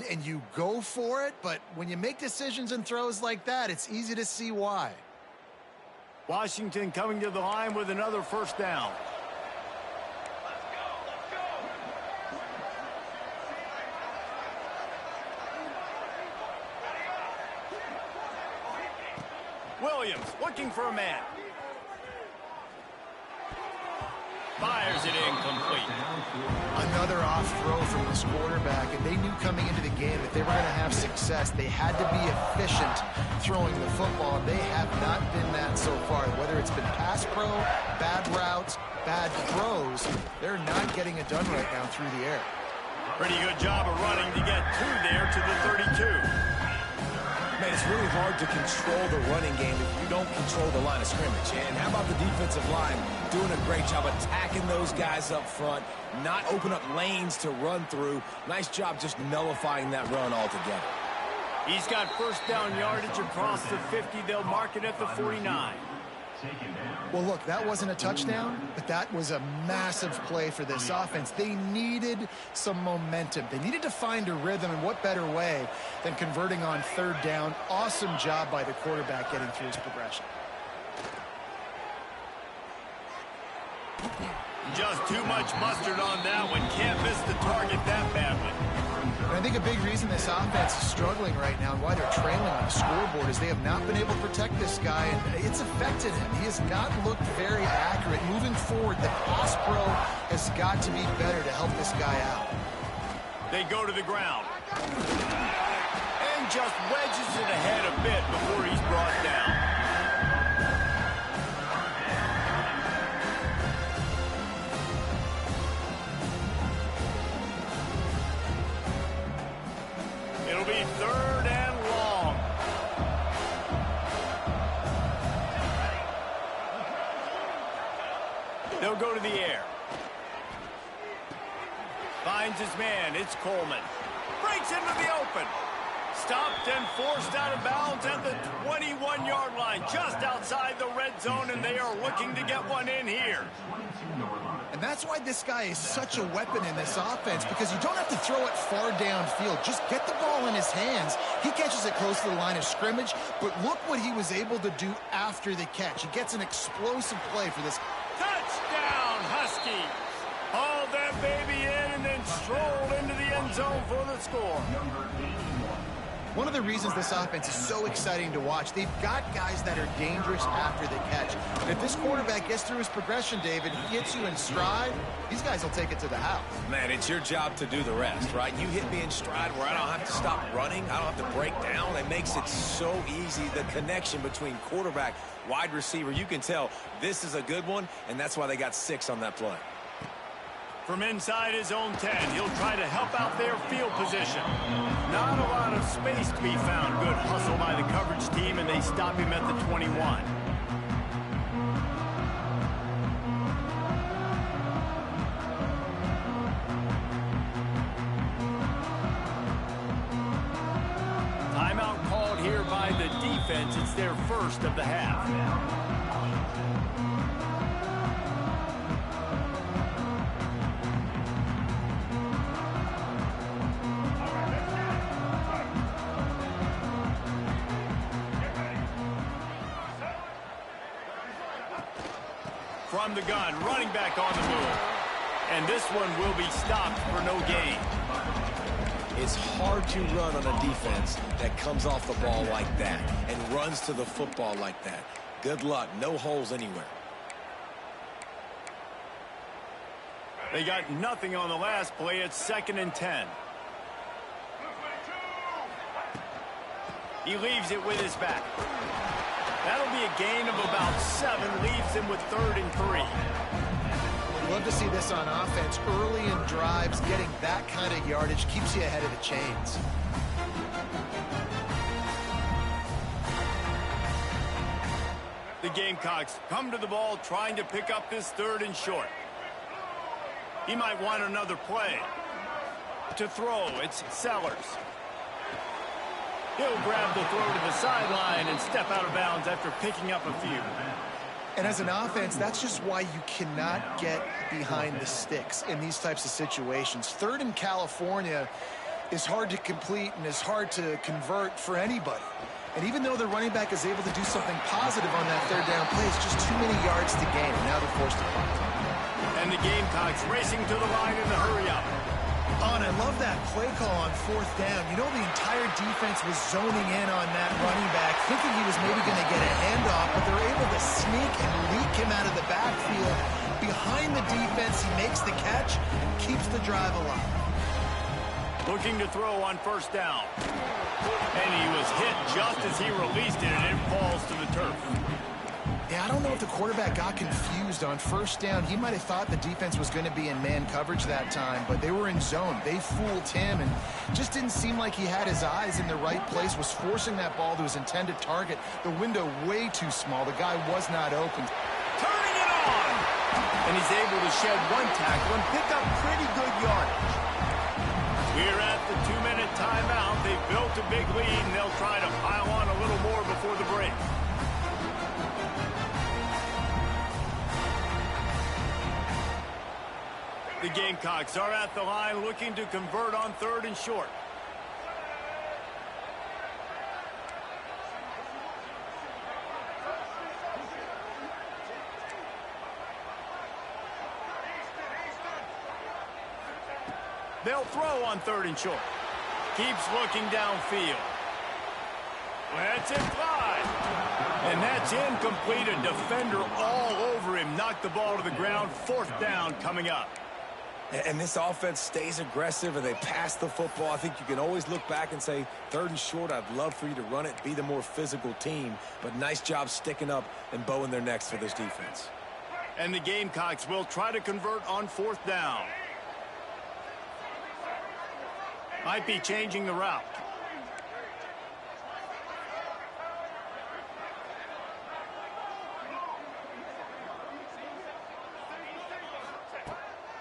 and you go for it, but when you make decisions and throws like that, it's easy to see why. Washington coming to the line with another first down. Williams looking for a man. Fires it incomplete. Another off throw from this quarterback, and they knew coming into the game that they were going to have success. They had to be efficient throwing the football, and they have not been that so far. Whether it's been pass pro, bad routes, bad throws, they're not getting it done right now through the air. Pretty good job of running to get two there to the 32. Man, it's really hard to control the running game if you don't control the line of scrimmage. And how about the defensive line doing a great job attacking those guys up front, not open up lanes to run through. Nice job just nullifying that run altogether. He's got first down yardage across the 50. They'll mark it at the 49. Well, look, that wasn't a touchdown, but that was a massive play for this offense. They needed some momentum. They needed to find a rhythm, and what better way than converting on third down. Awesome job by the quarterback getting through his progression. Just too much mustard on that one. Can't miss the target that badly. And I think a big reason this offense is struggling right now and why they're trailing on the scoreboard is they have not been able to protect this guy, and it's affected him. He has not looked very accurate. Moving forward, the pass pro has got to be better to help this guy out. They go to the ground. And just wedges it ahead a bit before he's brought down. It'll be third and long. They'll go to the air. Finds his man. It's Coleman. Breaks into the open. Stopped and forced out of bounds at the 21-yard line, just outside the red zone, and they are looking to get one in here. And that's why this guy is such a weapon in this offense, because you don't have to throw it far downfield. Just get the ball in his hands. He catches it close to the line of scrimmage, but look what he was able to do after the catch. He gets an explosive play for this. Touchdown, Husky. Hauled that baby in and then strolled into the end zone for the score. One of the reasons this offense is so exciting to watch, they've got guys that are dangerous after the catch. And if this quarterback gets through his progression, David, he hits you in stride, these guys will take it to the house. Man, it's your job to do the rest, right? You hit me in stride where I don't have to stop running. I don't have to break down. It makes it so easy. The connection between quarterback, wide receiver, you can tell this is a good one, and that's why they got 6 on that play. From inside his own 10, he'll try to help out their field position. Not a lot of space to be found. Good hustle by the coverage team, and they stop him at the 21. Timeout called here by the defense. It's their first of the half. From the gun, running back on the move. And this one will be stopped for no gain. It's hard to run on a defense that comes off the ball like that and runs to the football like that. Good luck. No holes anywhere. They got nothing on the last play. It's 2nd and 10. He leaves it with his back. That'll be a gain of about 7, leaves him with 3rd and 3. Love to see this on offense. Early in drives, getting that kind of yardage keeps you ahead of the chains. The Gamecocks come to the ball trying to pick up this 3rd and short. He might want another play. To throw, it's Sellers. He'll grab the throw to the sideline and step out of bounds after picking up a few. And as an offense, that's just why you cannot get behind the sticks in these types of situations. 3rd in California, is hard to complete and is hard to convert for anybody. And even though the running back is able to do something positive on that third down play, it's just too many yards to gain, and now they're forced to punt. And the Gamecocks racing to the line in the hurry-up. Oh, and I love that play call on fourth down. You know, the entire defense was zoning in on that running back, thinking he was maybe going to get a handoff, but they're able to sneak and leak him out of the backfield. Behind the defense, he makes the catch and keeps the drive alive. Looking to throw on first down. And he was hit just as he released it, and it falls to the turf. Yeah, I don't know if the quarterback got confused on first down. He might have thought the defense was going to be in man coverage that time, but they were in zone. They fooled him and just didn't seem like he had his eyes in the right place, was forcing that ball to his intended target. The window way too small. The guy was not open. Turning it on! And he's able to shed one tackle and pick up pretty good yardage. We're at the 2-minute timeout. They've built a big lead, and they'll try to pile on a little more before the break. The Gamecocks are at the line looking to convert on third and short. They'll throw on third and short. Keeps looking downfield. Lets it fly. And that's incomplete. A defender all over him. Knocked the ball to the ground. Fourth down coming up. And this offense stays aggressive and they pass the football. I think you can always look back and say, third and short, I'd love for you to run it, be the more physical team. But nice job sticking up and bowing their necks for this defense. And the Gamecocks will try to convert on fourth down. Might be changing the route.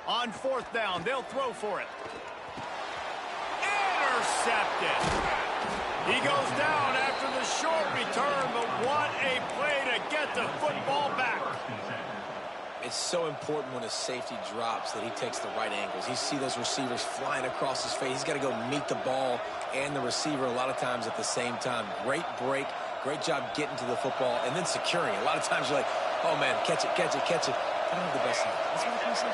On fourth down, they'll throw for it. Intercepted. He goes down after the short return, but what a play to get the football back. It's so important when a safety drops that he takes the right angles. You see those receivers flying across his face. He's got to go meet the ball and the receiver a lot of times at the same time. Great break. Great job getting to the football and then securing it. A lot of times you're like, oh, man, catch it, catch it, catch it. I don't have the best. That's what I can say.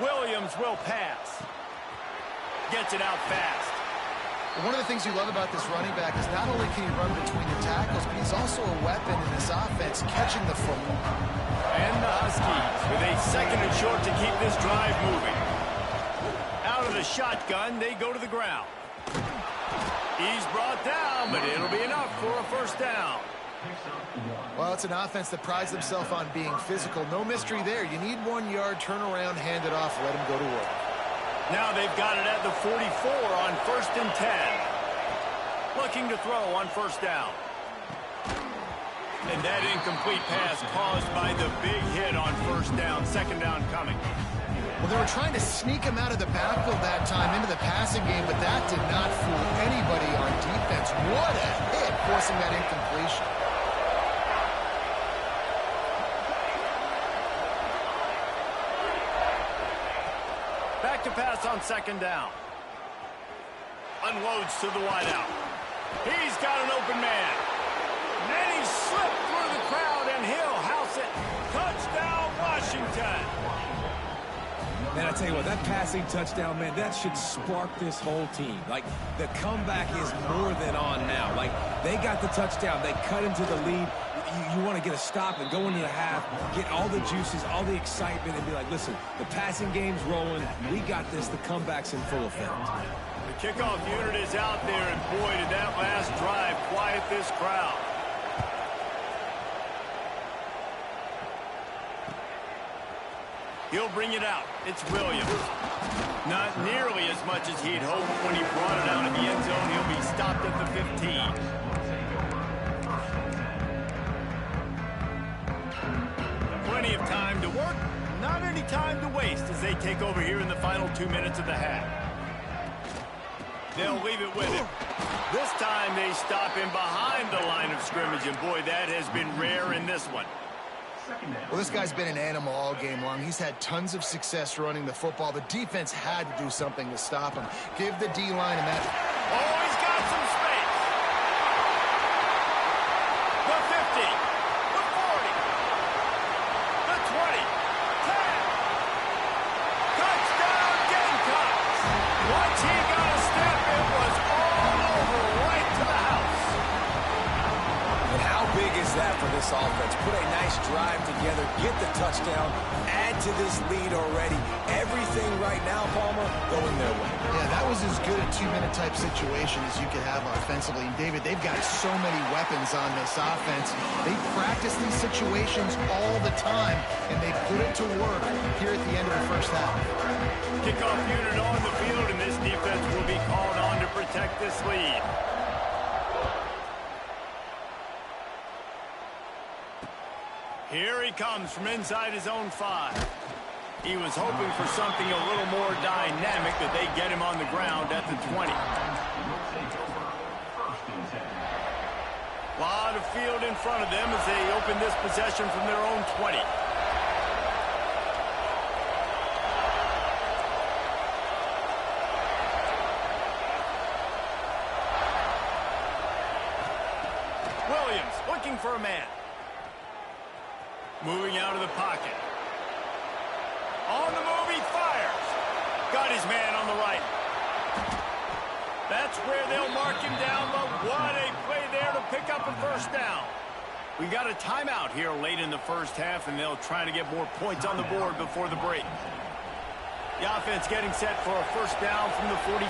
Williams will pass. Gets it out fast. One of the things you love about this running back is not only can he run between the tackles, but he's also a weapon in this offense, catching the football. And the Huskies with a second and short to keep this drive moving. Out of the shotgun, they go to the ground. He's brought down, but it'll be enough for a first down. Well, it's an offense that prides themselves on being physical. No mystery there. You need 1 yard, turn around, hand it off, let him go to work. Now they've got it at the 44 on first and 10. Looking to throw on first down. And that incomplete pass caused by the big hit on first down. Second down coming. Well, they were trying to sneak him out of the backfield that time into the passing game, but that did not fool anybody on defense. What a hit, forcing that incompletion. Back to pass on second down. Unloads to the wideout. He's got an open man. Then he slipped through the crowd, and he'll house it. Touchdown, Washington. Man, I tell you what, that passing touchdown, man, that should spark this whole team. Like, the comeback is more than on now. Like, they got the touchdown. They cut into the lead. You want to get a stop and go into the half, get all the juices, all the excitement, and be like, listen, the passing game's rolling. We got this. The comeback's in full effect. The kickoff unit is out there, and boy, did that last drive quiet this crowd. He'll bring it out. It's Williams. Not nearly as much as he'd hoped when he brought it out of the end zone. He'll be stopped at the 15. Plenty of time to work, not any time to waste as they take over here in the final 2 minutes of the half. They'll leave it with him. This time they stop him behind the line of scrimmage, and boy, that has been rare in this one. Well, this guy's been an animal all game long. He's had tons of success running the football. The defense had to do something to stop him. Give the D-line a match. Oh, he's got some space. The 50, the 40, the 20, 10. Touchdown, Gamecocks. Once he got a step, it was all over right to the house. And how big is that for this offense? Put a nice drive together, get the touchdown, add to this lead already. Everything right now, Palmer, going their way. Yeah, that was as good a two-minute type situation as you could have offensively. And David, they've got so many weapons on this offense. They practice these situations all the time, and they put it to work here at the end of the first half. Kickoff unit on the field, and this defense will be called on to protect this lead. Here he comes from inside his own 5. He was hoping for something a little more dynamic, that they get him on the ground at the 20. Lot of field in front of them as they open this possession from their own 20. Williams looking for a man. Moving out of the pocket. On the move, he fires. Got his man on the right. That's where they'll mark him down, but what a play there to pick up a first down. We got a timeout here late in the first half, and they'll try to get more points on the board before the break. The offense getting set for a first down from the 45.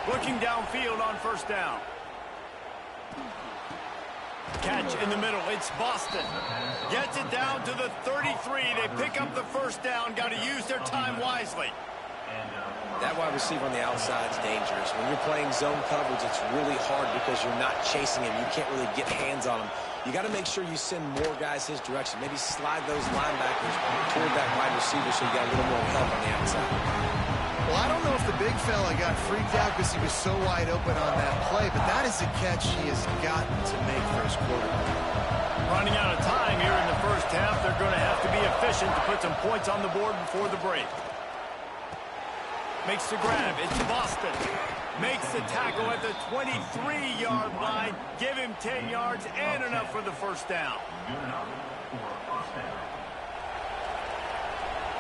Looking downfield on first down. Catch in the middle. It's Boston. Gets it down to the 33. They pick up the first down. Got to use their time wisely. That wide receiver on the outside is dangerous. When you're playing zone coverage, it's really hard because you're not chasing him. You can't really get hands on him. You got to make sure you send more guys his direction. Maybe slide those linebackers toward that wide receiver so you got a little more help on the outside. Well, I don't know if the big fella got freaked out because he was so wide open on that play, but that is a catch he has got to make for his quarterback. Running out of time here in the first half. They're going to have to be efficient to put some points on the board before the break. Makes the grab. It's Boston. Makes the tackle at the 23-yard line. Give him 10 yards and enough for the first down.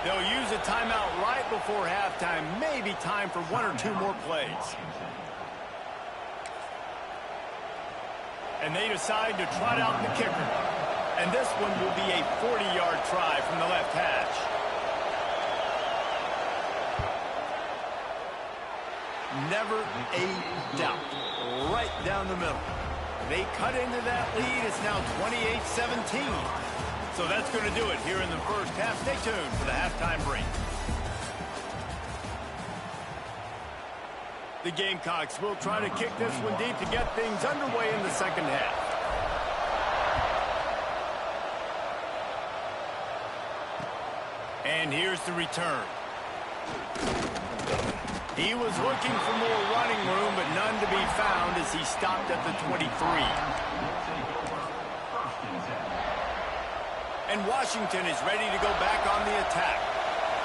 They'll use a timeout right before halftime. Maybe time for one or two more plays. And they decide to trot out the kicker. And this one will be a 40-yard try from the left hash. Never a doubt. Right down the middle. They cut into that lead. It's now 28-17. So that's going to do it here in the first half. Stay tuned for the halftime break. The Gamecocks will try to kick this one deep to get things underway in the second half. And here's the return. He was looking for more running room, but none to be found as he stopped at the 23. And Washington is ready to go back on the attack.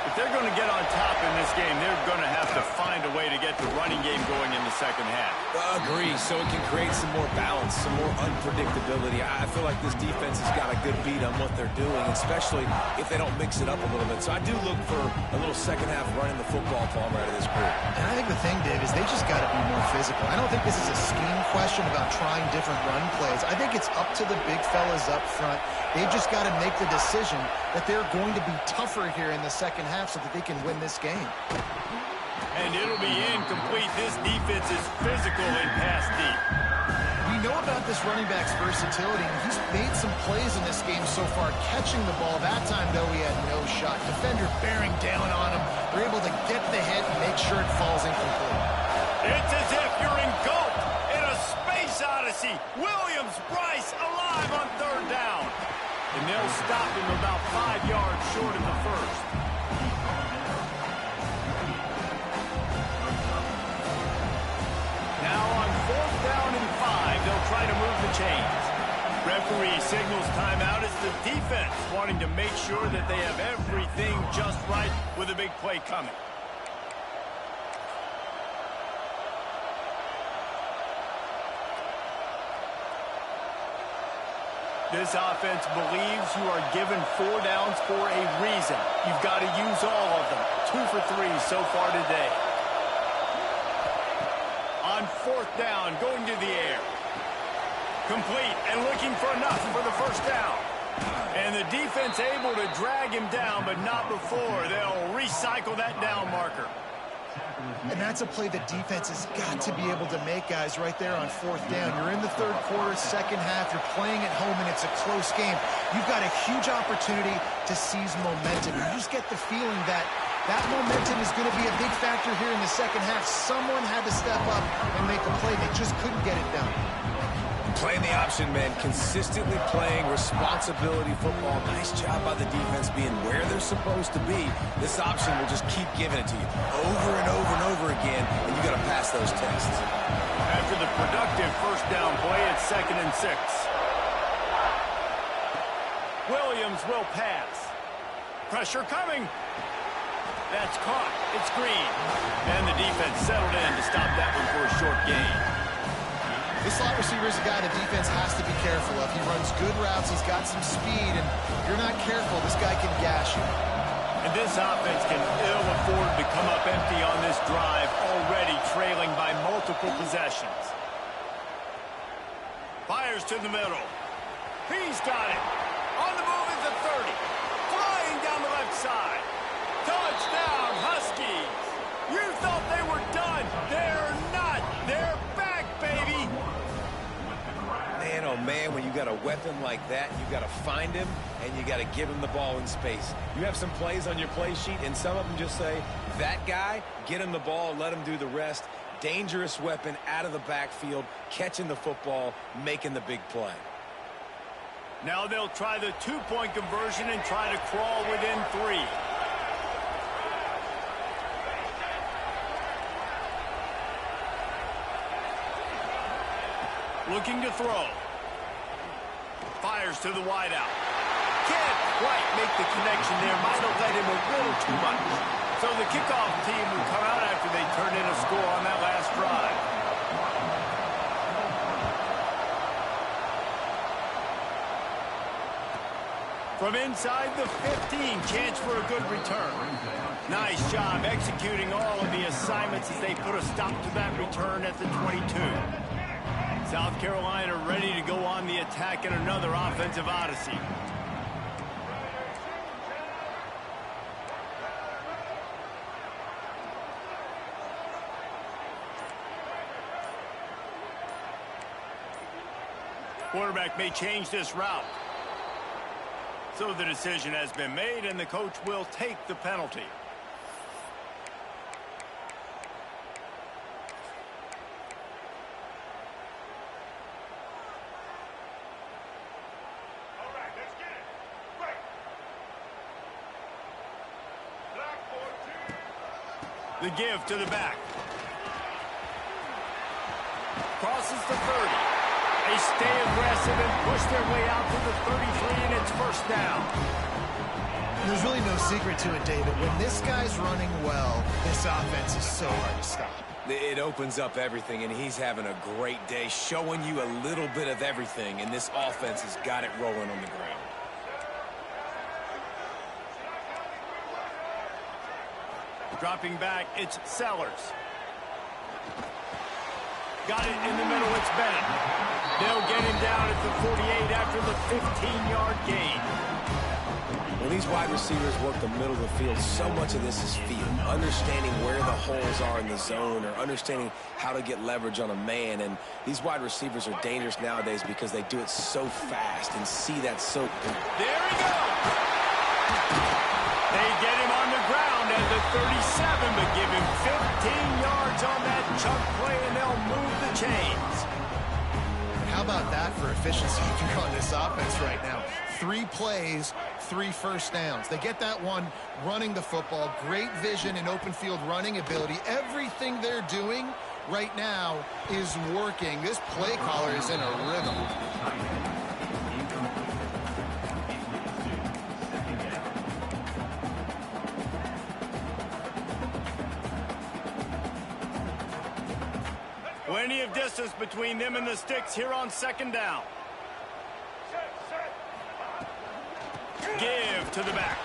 If they're going to get on top in this game, they're going to have to find a way to get the running game going in the second half. Agree, so it can create some more balance, some more unpredictability. I feel like this defense has got a good beat on what they're doing, especially if they don't mix it up a little bit. So I do look for a little second half running the football Palmer out of this group. And I think the thing, Dave, is they just got to be more physical. I don't think this is a scheme question about trying different run plays. I think it's up to the big fellas up front. They've just got to make the decision that they're going to be tougher here in the second half so that they can win this game. And it'll be incomplete. This defense is physical and pass deep. We know about this running back's versatility. He's made some plays in this game so far, catching the ball. That time, though, he had no shot. Defender bearing down on him. They're able to get the hit and make sure it falls incomplete. It's as if you're engulfed in a space odyssey. Williams, Bryce alive on third down. And they'll stop him about 5 yards short of the first. chains. Referee signals timeout as the defense wanting to make sure that they have everything just right with a big play coming. This offense believes you are given 4 downs for a reason. You've got to use all of them. 2 for 3 so far today. On 4th down, going to the air. Complete and looking for enough for the first down. And the defense able to drag him down, but not before. They'll recycle that down marker. And that's a play the defense has got to be able to make, guys, right there on 4th down. You're in the 3rd quarter, 2nd half. You're playing at home, and it's a close game. You've got a huge opportunity to seize momentum. You just get the feeling that that momentum is going to be a big factor here in the 2nd half. Someone had to step up and make a play. They just couldn't get it done. Playing the option, man, consistently playing responsibility football. Nice job by the defense being where they're supposed to be. This option will just keep giving it to you over and over and over again, and you got to pass those tests. After the productive first down play, it's 2nd and 6. Williams will pass. Pressure coming. That's caught. It's Green. And the defense settled in to stop that one for a short gain. This slot receiver is a guy the defense has to be careful of. He runs good routes. He's got some speed, and if you're not careful, this guy can gash you. And this offense can ill afford to come up empty on this drive, already trailing by multiple possessions. Fires to the middle. He's got it. On the move is the 30. Flying down the left side. Touchdown, Huskies. You thought they were done. They're not. They're back, baby. Man, oh man, when you got a weapon like that, you got to find him, and you got to give him the ball in space. You have some plays on your play sheet, and some of them just say, that guy, get him the ball, let him do the rest. Dangerous weapon out of the backfield, catching the football, making the big play. Now they'll try the 2-point conversion and try to crawl within 3. Looking to throw. Fires to the wideout. Can't quite make the connection there. Might have led him a little too much. So the kickoff team will come out after they turn in a score on that last drive. From inside the 15, chance for a good return. Nice job executing all of the assignments as they put a stop to that return at the 22. South Carolina ready to go on the attack in another offensive odyssey. Quarterback may change this route. So the decision has been made, and the coach will take the penalty. The give to the back. Crosses the 30. They stay aggressive and push their way out to the 33, and it's first down. There's really no secret to it, David. When this guy's running well, this offense is so hard to stop. It opens up everything, and he's having a great day, showing you a little bit of everything, and this offense has got it rolling on the ground. Dropping back, it's Sellers. Got it in the middle, it's Bennett. They'll get him down at the 48 after the 15-yard gain. When these wide receivers work the middle of the field, so much of this is feel. Understanding where the holes are in the zone, or understanding how to get leverage on a man. And these wide receivers are dangerous nowadays because they do it so fast and see that so... There he goes! They get him on the ground at the 37, but give him 15 yards on that chunk play, and they'll move the chains. How about that for efficiency if you're on this offense right now? 3 plays, 3 first downs. They get that one running the football, great vision and open field running ability. Everything they're doing right now is working. This play caller is in a rhythm. Plenty of distance between them and the sticks here on second down. Give to the back.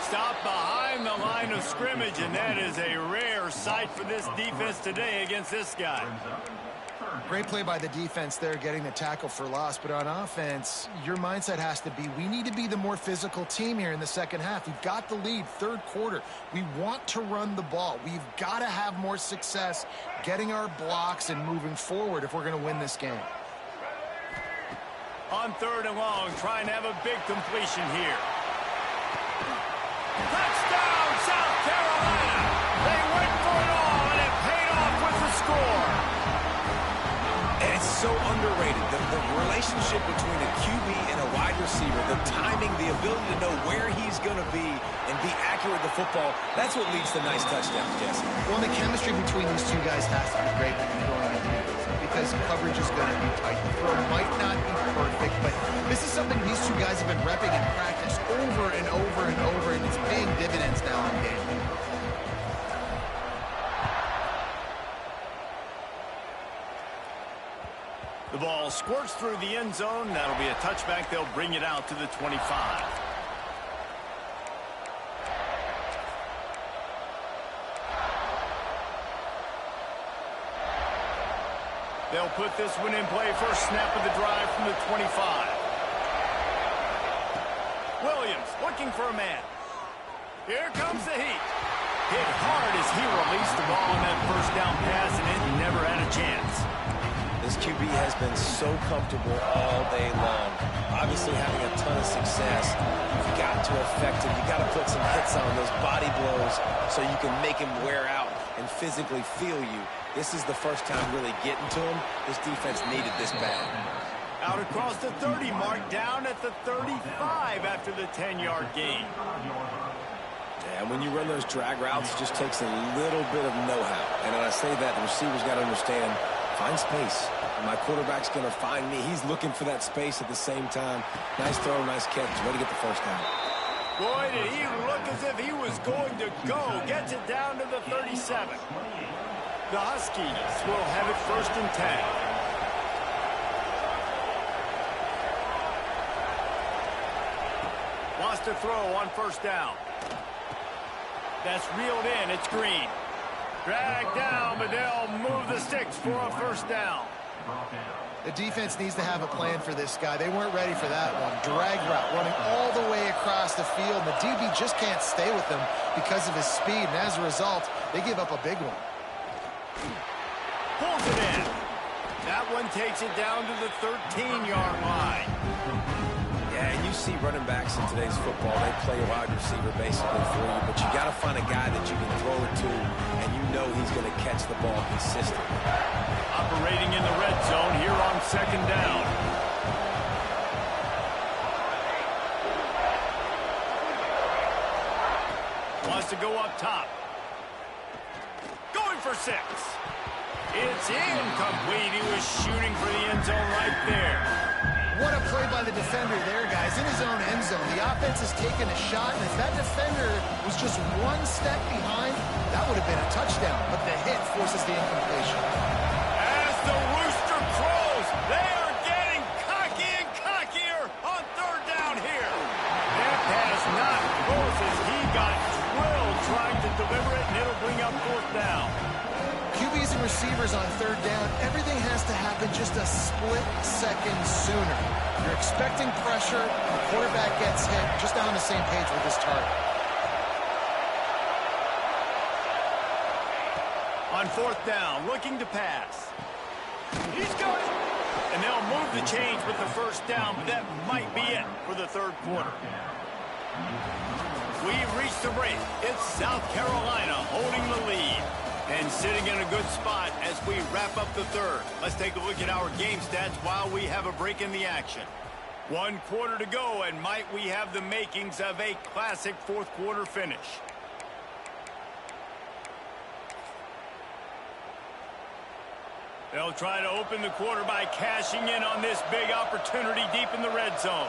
Stop behind the line of scrimmage, and that is a rare sight for this defense today against this guy. Great play by the defense there, getting the tackle for loss. But on offense, your mindset has to be, we need to be the more physical team here in the second half. We've got the lead, third quarter. We want to run the ball. We've got to have more success getting our blocks and moving forward if we're going to win this game. On third and long, trying to have a big completion here. Touchdown, South Carolina! They went for it all, and it paid off with the score. And it's so underrated. The relationship between a QB and a wide receiver, the timing, the ability to know where he's going to be and be accurate with the football, that's what leads to nice touchdowns, Jesse. Well, the chemistry between these two guys has to be great when you're throwing at defense, because coverage is going to be tight. The throw might not be perfect, but this is something these two guys have been repping in practice over and over and over, and it's paying dividends now in game. The ball squirts through the end zone. That'll be a touchback. They'll bring it out to the 25. They'll put this one in play. First snap of the drive from the 25. Williams looking for a man. Here comes the heat. Hit hard as he released the ball on that first down pass, and it never had a chance. This QB has been so comfortable all day long. Obviously having a ton of success. You've got to affect him. You've got to put some hits on those body blows so you can make him wear out and physically feel you. This is the first time really getting to him. This defense needed this bad. Out across the 30 mark, down at the 35 after the 10-yard gain. Yeah, when you run those drag routes, it just takes a little bit of know-how. And when I say that, the receiver's got to understand, find space. My quarterback's going to find me. He's looking for that space at the same time. Nice throw, nice catch. Way to get the first down. Boy, did he look as if he was going to go. Gets it down to the 37. The Huskies will have it first and 10. Wants to throw on first down. That's reeled in. It's Green. Dragged down, but they'll move the sticks for a first down. The defense needs to have a plan for this guy. They weren't ready for that one. Drag route, running all the way across the field. The DB just can't stay with him because of his speed, and as a result, they give up a big one. Pulls it in. That one takes it down to the 13-yard line. Yeah, and you see running backs in today's football, they play a wide receiver basically for you, but you got to find a guy that you can throw it to, and you know he's going to catch the ball consistently. Operating in the red zone here on second down. Wants to go up top. Going for 6. It's incomplete. He was shooting for the end zone right there. What a play by the defender there, guys. In his own end zone, the offense has taken a shot, and if that defender was just one step behind, that would have been a touchdown. But the hit forces the incompletion. As the rooster crows, they are getting cocky and cockier on third down here. That pass not close as he got drilled trying to deliver it, and it'll bring up fourth down. QBs and receivers on third down, everything has to happen just a split second sooner. You're expecting pressure, the quarterback gets hit, just not on the same page with his target. On fourth down, looking to pass. He's got it. And they'll move the chains with the first down, but that might be it for the third quarter. We've reached the break. It's South Carolina holding the lead and sitting in a good spot as we wrap up the third. Let's take a look at our game stats while we have a break in the action. 1 quarter to go, and might we have the makings of a classic fourth quarter finish. They'll try to open the quarter by cashing in on this big opportunity deep in the red zone.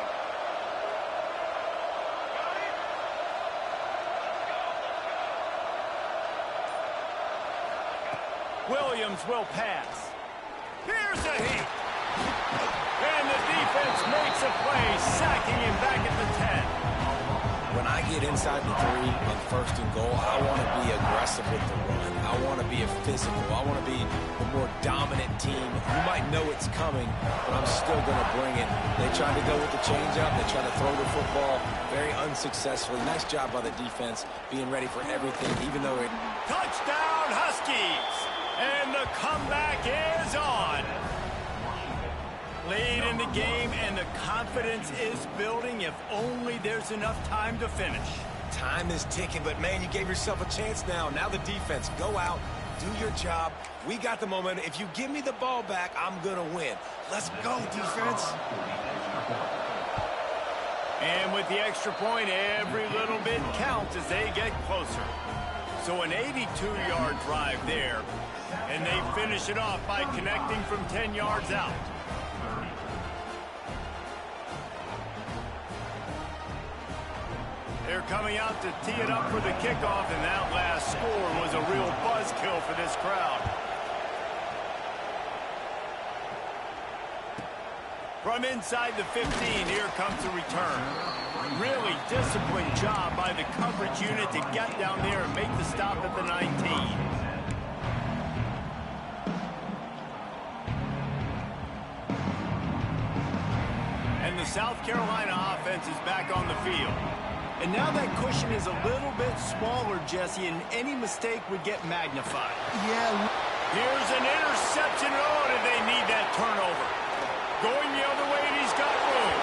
Williams will pass. Here's a heat. And the defense makes a play, sacking him back at the 10. When I get inside the 3 on 1st and goal, I want to be aggressive with the run. I want to be a physical. I want to be the more dominant team. You might know it's coming, but I'm still going to bring it. They tried to go with the changeup. They tried to throw the football very unsuccessfully. Nice job by the defense being ready for everything, even though it... Touchdown, Huskies! And the comeback is on. Lead in the game, and the confidence is building if only there's enough time to finish. Time is ticking, but, man, you gave yourself a chance now. Now the defense, go out, do your job. We got the momentum. If you give me the ball back, I'm going to win. Let's go, defense. And with the extra point, every little bit counts as they get closer. So an 82-yard drive there, and they finish it off by connecting from 10 yards out. They're coming out to tee it up for the kickoff, and that last score was a real buzzkill for this crowd. From inside the 15, here comes the return. Really disciplined job by the coverage unit to get down there and make the stop at the 19. And the South Carolina offense is back on the field. And now that cushion is a little bit smaller, Jesse, and any mistake would get magnified. Yeah. Here's an interception. Oh, did they need that turnover? Going the other way, and he's got room.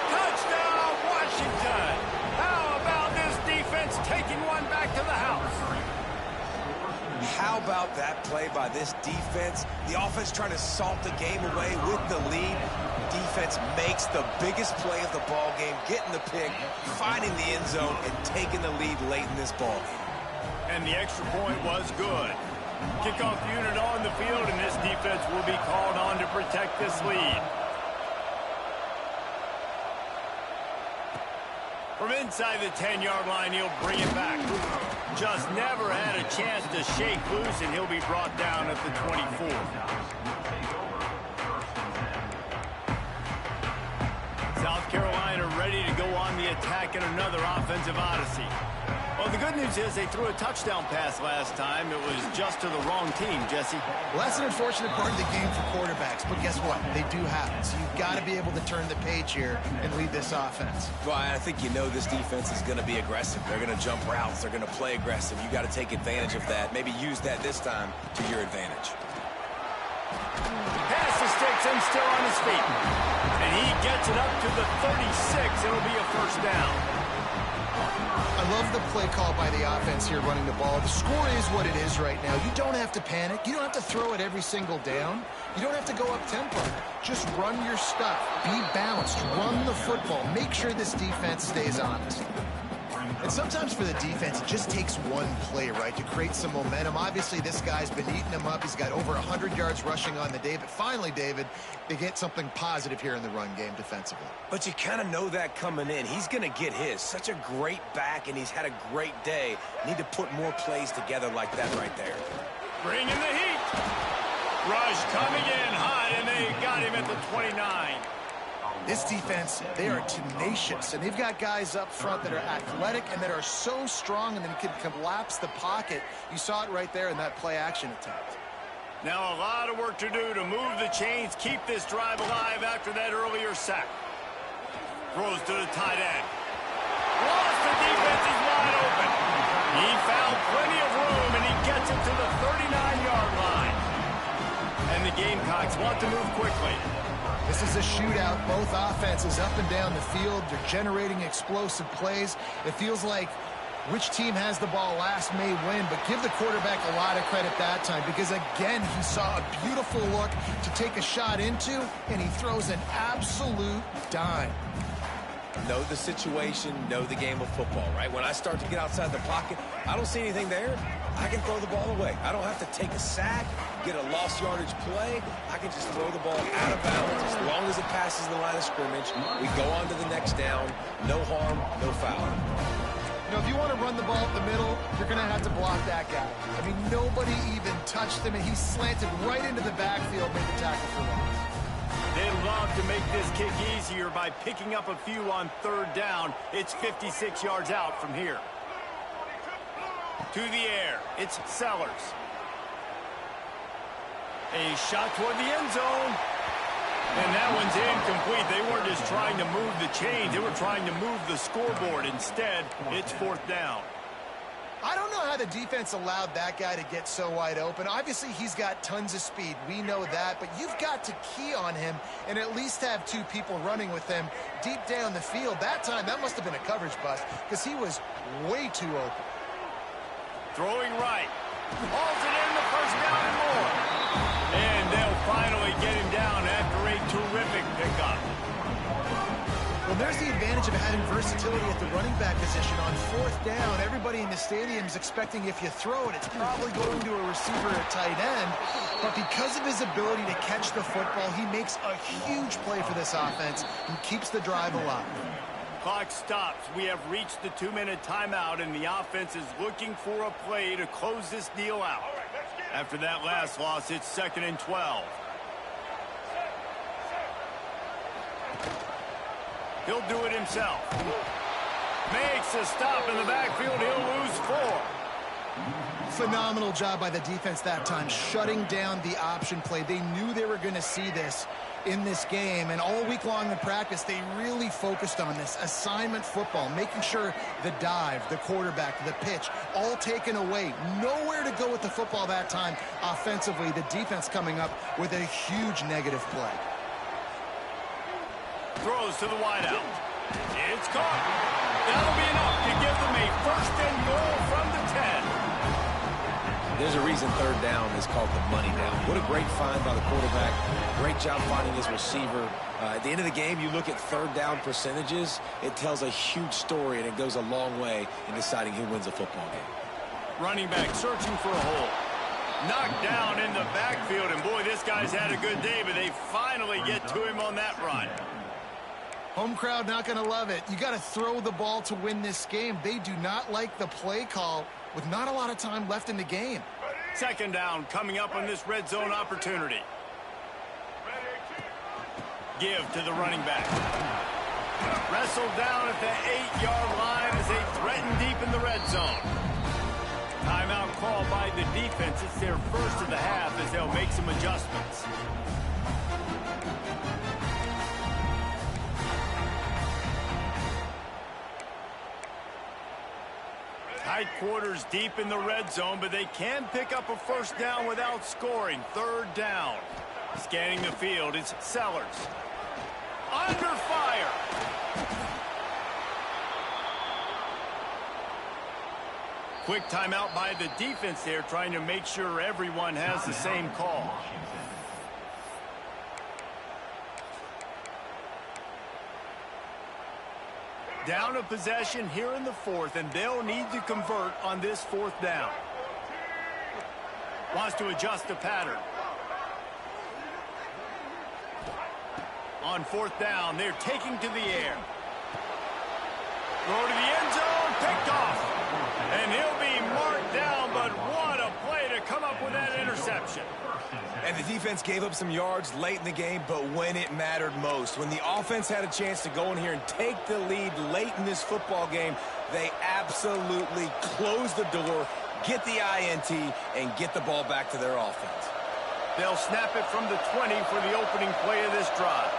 Touchdown, Washington. How about this defense taking one back to the house? How about that play by this defense? The offense trying to salt the game away with the lead. Defense makes the biggest play of the ball game, getting the pick, finding the end zone, and taking the lead late in this ball game. And the extra point was good. Kickoff unit on the field, and this defense will be called on to protect this lead. From inside the 10-yard line, he'll bring it back. Just never had a chance to shake loose, and he'll be brought down at the 24. South Carolina ready to go on the attack in another offensive odyssey. Well, the good news is they threw a touchdown pass last time. It was just to the wrong team, Jesse. Well, that's an unfortunate part of the game for quarterbacks, but guess what? They do happen. So you've got to be able to turn the page here and lead this offense. Well, I think you know this defense is going to be aggressive. They're going to jump routes. They're going to play aggressive. You got to take advantage of that. Maybe use that this time to your advantage. Pass the sticks and still on his feet. And he gets it up to the 36. It'll be a first down. I love the play call by the offense here running the ball. The score is what it is right now. You don't have to panic. You don't have to throw it every single down. You don't have to go up tempo. Just run your stuff. Be balanced. Run the football. Make sure this defense stays honest. And sometimes for the defense, it just takes one play, right, to create some momentum. Obviously, this guy's been eating them up. He's got over 100 yards rushing on the day. But finally, David, they get something positive here in the run game defensively. But you kind of know that coming in. He's going to get his. Such a great back, and he's had a great day. Need to put more plays together like that right there. Bring in the heat. Rush coming in hot, and they got him at the 29. This defense, they are tenacious, and they've got guys up front that are athletic and that are so strong and then can collapse the pocket. You saw it right there in that play-action attempt. Now a lot of work to do to move the chains, keep this drive alive after that earlier sack. Throws to the tight end. Lost the defense, is wide open. He found plenty of room, and he gets it to the 39-yard line. And the Gamecocks want to move quickly. This is a shootout. Both offenses up and down the field. They're generating explosive plays. It feels like which team has the ball last may win, but give the quarterback a lot of credit that time because, again, he saw a beautiful look to take a shot into, and he throws an absolute dime. Know the situation, know the game of football, right? When I start to get outside the pocket, I don't see anything there. I can throw the ball away. I don't have to take a sack. get a lost yardage play, I can just throw the ball out of bounds as long as it passes the line of scrimmage. We go on to the next down. No harm, no foul. You know, if you want to run the ball up the middle, you're going to have to block that guy. I mean, nobody even touched him, and he slanted right into the backfield, made the tackle for loss. They love to make this kick easier by picking up a few on third down. It's 56 yards out from here. To the air, it's Sellers. A shot toward the end zone. And that one's incomplete. They weren't just trying to move the chains. They were trying to move the scoreboard. Instead, it's fourth down. I don't know how the defense allowed that guy to get so wide open. Obviously, he's got tons of speed. We know that. But you've got to key on him and at least have two people running with him deep down the field. That time, that must have been a coverage bust because he was way too open. Throwing right. Hauls it in, the first down and more. And they'll finally get him down after a terrific pickup. Well, there's the advantage of having versatility at the running back position. On fourth down, everybody in the stadium is expecting if you throw it, it's probably going to a receiver at tight end. But because of his ability to catch the football, he makes a huge play for this offense and keeps the drive alive. Clock stops. We have reached the 2-minute timeout, and the offense is looking for a play to close this deal out. After that last loss, it's 2nd and 12. He'll do it himself. Makes a stop in the backfield. He'll lose 4. Phenomenal job by the defense that time, shutting down the option play. They knew they were going to see this in this game, and all week long in practice, they really focused on this assignment football, making sure the dive, the quarterback, the pitch, all taken away. Nowhere to go with the football that time offensively. The defense coming up with a huge negative play. Throws to the wideout. It's caught. That'll be enough to give them a 1st and goal from the 10. There's a reason third down is called the money down. What a great find by the quarterback. Great job finding his receiver. At the end of the game, you look at third down percentages. It tells a huge story, and it goes a long way in deciding who wins a football game. Running back searching for a hole. Knocked down in the backfield, and boy, this guy's had a good day, but they finally get to him on that run. Home crowd not going to love it. You got to throw the ball to win this game. They do not like the play call with not a lot of time left in the game. 2nd down coming up on this red zone opportunity. Give to the running back. Wrestled down at the 8-yard line as they threaten deep in the red zone. Timeout called by the defense. It's their first of the half as they'll make some adjustments. Tight quarters deep in the red zone, but they can pick up a 1st down without scoring. 3rd down. Scanning the field, it's Sellers. Under fire. Quick timeout by the defense there, trying to make sure everyone has the same call. Down a possession here in the 4th, and they'll need to convert on this 4th down. Wants to adjust the pattern. On 4th down, they're taking to the air. Throw to the end zone, picked off. And he'll be marked down, but what a play to come up with that interception. And the defense gave up some yards late in the game, but when it mattered most, when the offense had a chance to go in here and take the lead late in this football game, they absolutely closed the door, get the INT, and get the ball back to their offense. They'll snap it from the 20 for the opening play of this drive.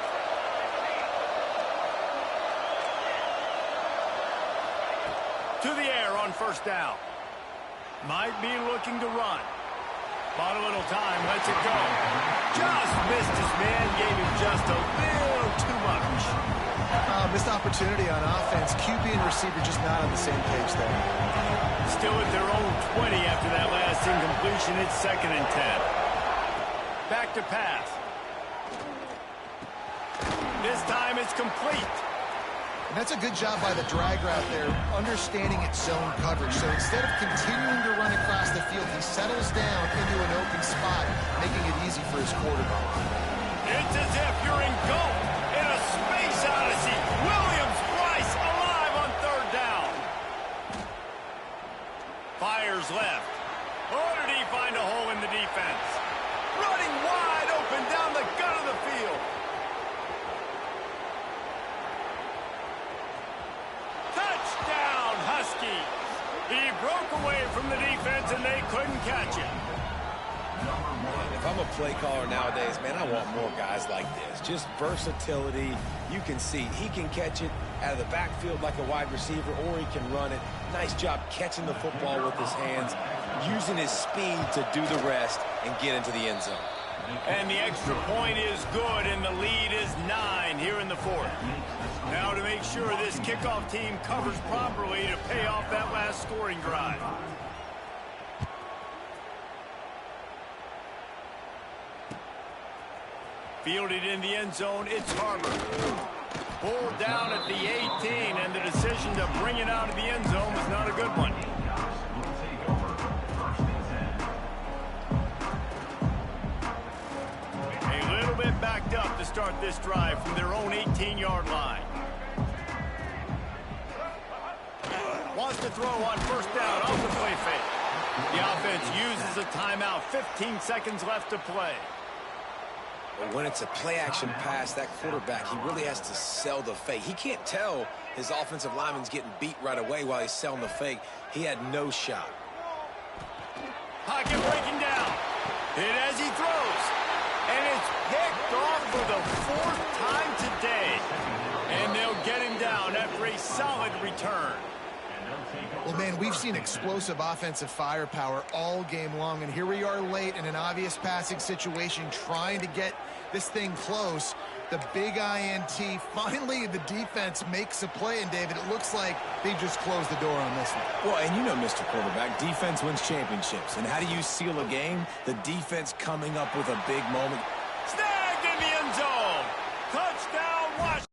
To the air on 1st down. Might be looking to run. Bought a little time, lets it go. Just missed his man, gave him just a little too much. Missed opportunity on offense. QB and receiver just not on the same page there. Still at their own 20 after that last incompletion. It's 2nd and 10. Back to pass. This time it's complete. And that's a good job by the drag route there, understanding its zone coverage. So instead of continuing to run across the field, he settles down into an open spot, making it easy for his quarterback. It's as if you're engulfed in a space odyssey. Williams-Brice alive on third down. Fires left. Oh, did he find a hole in the defense? Running wide open down the gut of the field. Touchdown, Huskies. He broke away from the defense, and they couldn't catch him. If I'm a play caller nowadays, man, I want more guys like this. Just versatility. You can see he can catch it out of the backfield like a wide receiver, or he can run it. Nice job catching the football with his hands, using his speed to do the rest and get into the end zone. And the extra point is good, and the lead is 9 here in the fourth. Now to make sure this kickoff team covers properly to pay off that last scoring drive. Fielded in the end zone, it's Harbor. Pulled down at the 18, and the decision to bring it out of the end zone was not a good one. A little bit backed up to start this drive from their own 18-yard line. Wants to throw on first down off the play fake. The offense uses a timeout. 15 seconds left to play. But when it's a play-action pass, that quarterback, he really has to sell the fake. He can't tell his offensive lineman's getting beat right away while he's selling the fake. He had no shot. Pocket breaking down. Hit as he throws. And it's picked off for the 4th time today. And they'll get him down after a solid return. Well, man, we've seen explosive offensive firepower all game long, and here we are late in an obvious passing situation trying to get this thing close. The big INT, finally the defense makes a play, and David, it looks like they just closed the door on this one. Well, and you know, Mr. Quarterback, defense wins championships. And how do you seal a game? The defense coming up with a big moment.